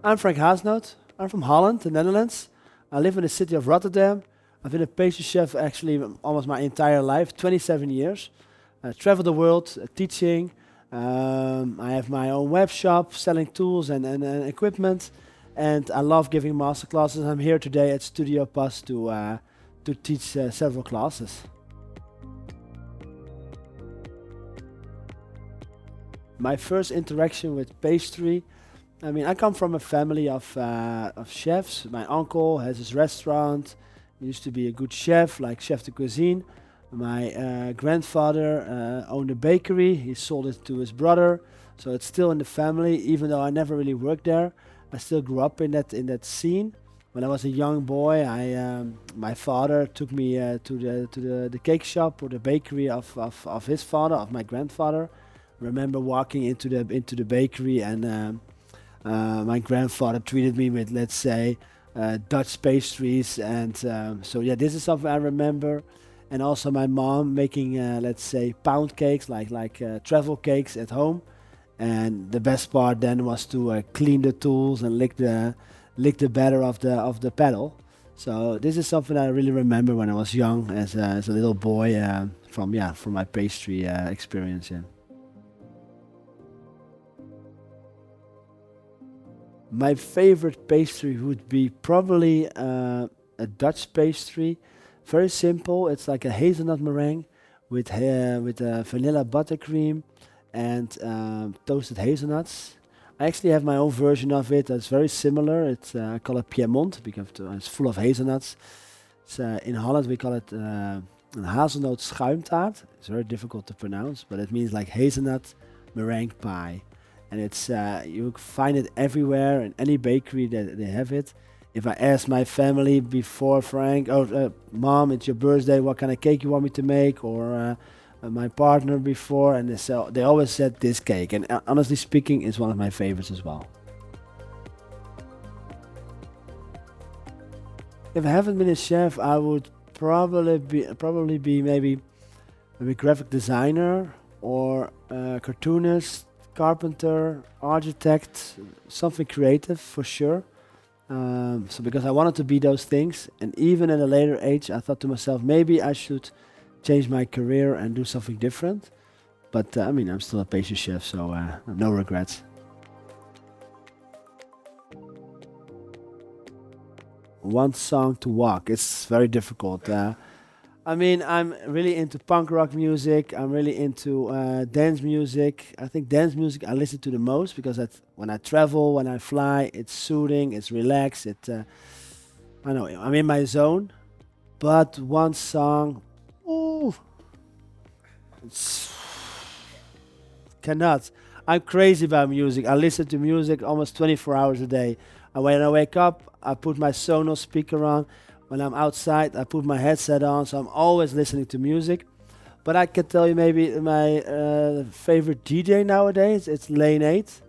I'm Frank Haasnoot. I'm from Holland, the Netherlands. I live in the city of Rotterdam. I've been a pastry chef actually almost my entire life, 27 years. I travel the world teaching. I have my own web shop selling tools and equipment. And I love giving master classes. I'm here today at StudioPas to teach several classes. My first interaction with pastry, I come from a family of chefs. My uncle has his restaurant. He used to be a good chef, like chef de cuisine. My grandfather owned a bakery. He sold it to his brother, so it's still in the family. Even though I never really worked there, I still grew up in that scene. When I was a young boy, my father took me to the cake shop or the bakery of his father, of my grandfather. Remember walking into the bakery and my grandfather treated me with, let's say, Dutch pastries, and so yeah, this is something I remember. And also my mom making, let's say, pound cakes, like travel cakes at home. And the best part then was to clean the tools and lick the batter of the pedal. So this is something I really remember when I was young as a little boy from my pastry experience. Yeah. My favorite pastry would be probably a Dutch pastry. Very simple. It's like a hazelnut meringue with vanilla buttercream and toasted hazelnuts. I actually have my own version of it that's very similar. I call it Piemont because it's full of hazelnuts. In Holland we call it een Haasnoot schuimtaart. It's very difficult to pronounce, but it means like hazelnut meringue pie. And you find it everywhere in any bakery that they have it. If I ask my family before, Frank, Mom, it's your birthday, what kind of cake you want me to make? Or my partner before, and they always said this cake. And honestly speaking, it's one of my favorites as well. If I haven't been a chef, I would probably be maybe graphic designer or cartoonist, carpenter, architect, something creative for sure. So because I wanted to be those things, and even at a later age, I thought to myself, maybe I should change my career and do something different. But I'm still a pastry chef, so no regrets. One song to walk. It's very difficult. I'm really into punk rock music. I'm really into dance music. I think dance music I listen to the most because when I travel, when I fly, it's soothing, it's relaxed. I know I'm in my zone. But one song, ooh, it's, cannot. I'm crazy about music. I listen to music almost 24 hours a day. And when I wake up, I put my Sonos speaker on. When I'm outside, I put my headset on, so I'm always listening to music. But I can tell you maybe my favorite DJ nowadays, it's Lane 8.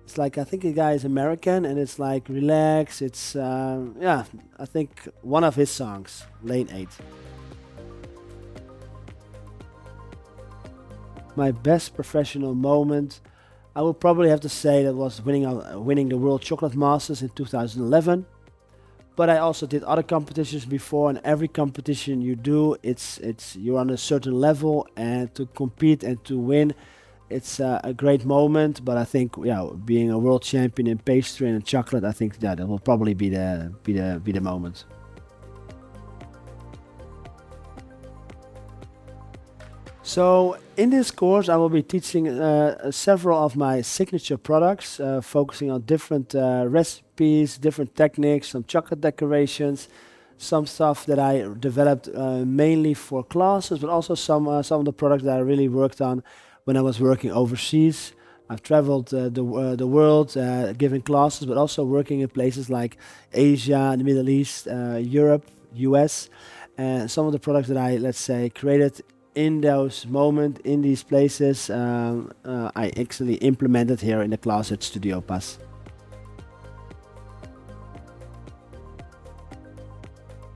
It's like, I think the guy is American, and it's like relax. I think one of his songs, Lane 8. My best professional moment, I would probably have to say that was winning the World Chocolate Masters in 2011. But I also did other competitions before, and every competition you do, you're on a certain level, and to compete and to win, it's a great moment. But I think, being a world champion in pastry and in chocolate, I think that will probably be the moment. So in this course, I will be teaching several of my signature products, focusing on different recipes, different techniques, some chocolate decorations, some stuff that I developed mainly for classes, but also some of the products that I really worked on when I was working overseas. I've traveled the world giving classes, but also working in places like Asia, the Middle East, Europe, US. And some of the products that I, let's say, created in those moments, in these places, I actually implemented here in the class at StudioPas.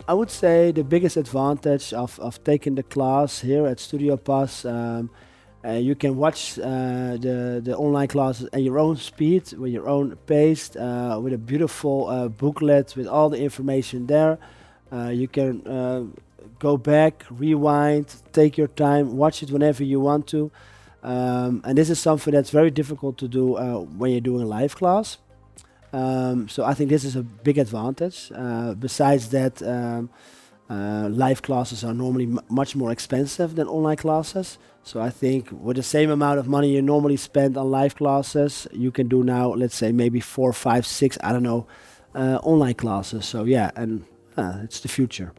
I would say the biggest advantage of taking the class here at StudioPas, You can watch the online classes at your own speed, with your own pace, with a beautiful booklet with all the information there. You can go back, rewind, take your time, watch it whenever you want to. And this is something that's very difficult to do when you're doing a live class. So I think this is a big advantage. Besides that, live classes are normally much more expensive than online classes. So I think with the same amount of money you normally spend on live classes, you can do now, let's say maybe 4, 5, 6, I don't know, online classes. So yeah, and it's the future.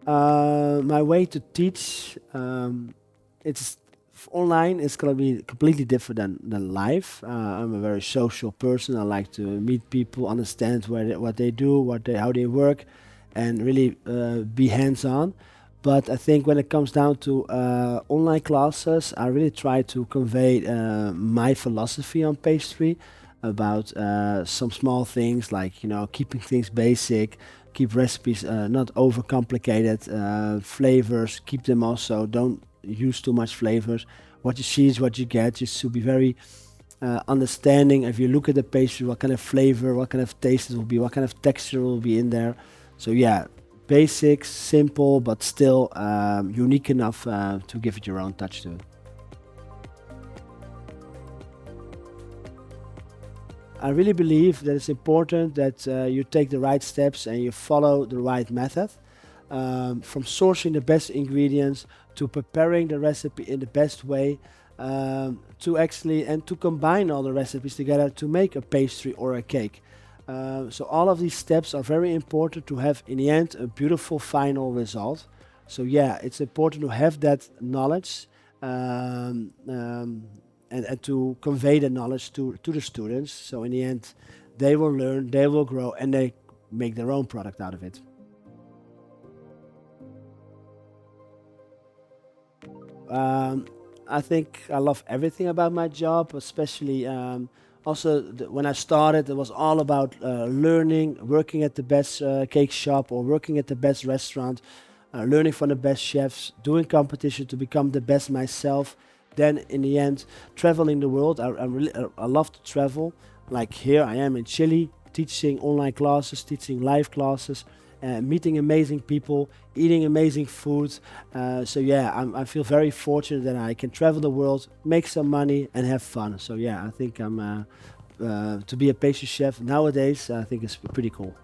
My way to teach, it's online is gonna be completely different than live. I'm a very social person. I like to meet people, understand what they do, how they work, and really be hands-on. But I think when it comes down to online classes, I really try to convey my philosophy on pastry about some small things like keeping things basic, keep recipes not overcomplicated, flavors, keep them also, don't use too much flavors. What you see is what you get. Just to be very understanding. If you look at the pastry, what kind of flavor, what kind of taste it will be, what kind of texture will be in there. So yeah, basics, simple, but still unique enough to give it your own touch to it. I really believe that it's important that you take the right steps and you follow the right method. From sourcing the best ingredients to preparing the recipe in the best way, to actually and to combine all the recipes together to make a pastry or a cake. So all of these steps are very important to have in the end a beautiful final result. So yeah, it's important to have that knowledge, and to convey the knowledge to the students. So in the end, they will learn, they will grow, and they make their own product out of it. Um, I think I love everything about my job, especially also when I started, it was all about learning, working at the best cake shop or working at the best restaurant, learning from the best chefs, doing competition to become the best myself. Then in the end, traveling the world. I love to travel. Like here, I am in Chile, teaching online classes, teaching live classes, meeting amazing people, eating amazing food. So yeah, I feel very fortunate that I can travel the world, make some money, and have fun. So yeah, I think to be a pastry chef nowadays, I think it's pretty cool.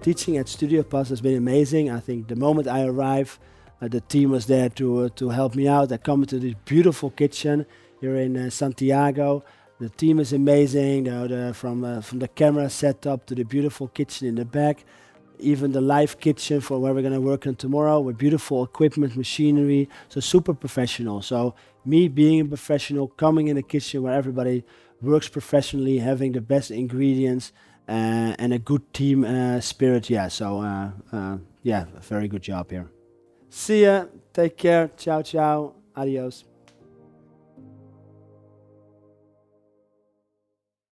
Teaching at StudioPas has been amazing. I think the moment I arrived, the team was there to help me out. I come into this beautiful kitchen here in Santiago. The team is amazing. From the camera setup to the beautiful kitchen in the back, even the live kitchen for where we're gonna work on tomorrow with beautiful equipment, machinery. So super professional. So me being a professional, coming in a kitchen where everybody works professionally, having the best ingredients and a good team spirit. Yeah. So yeah, a very good job here. See ya. Take care. Ciao, ciao. Adios.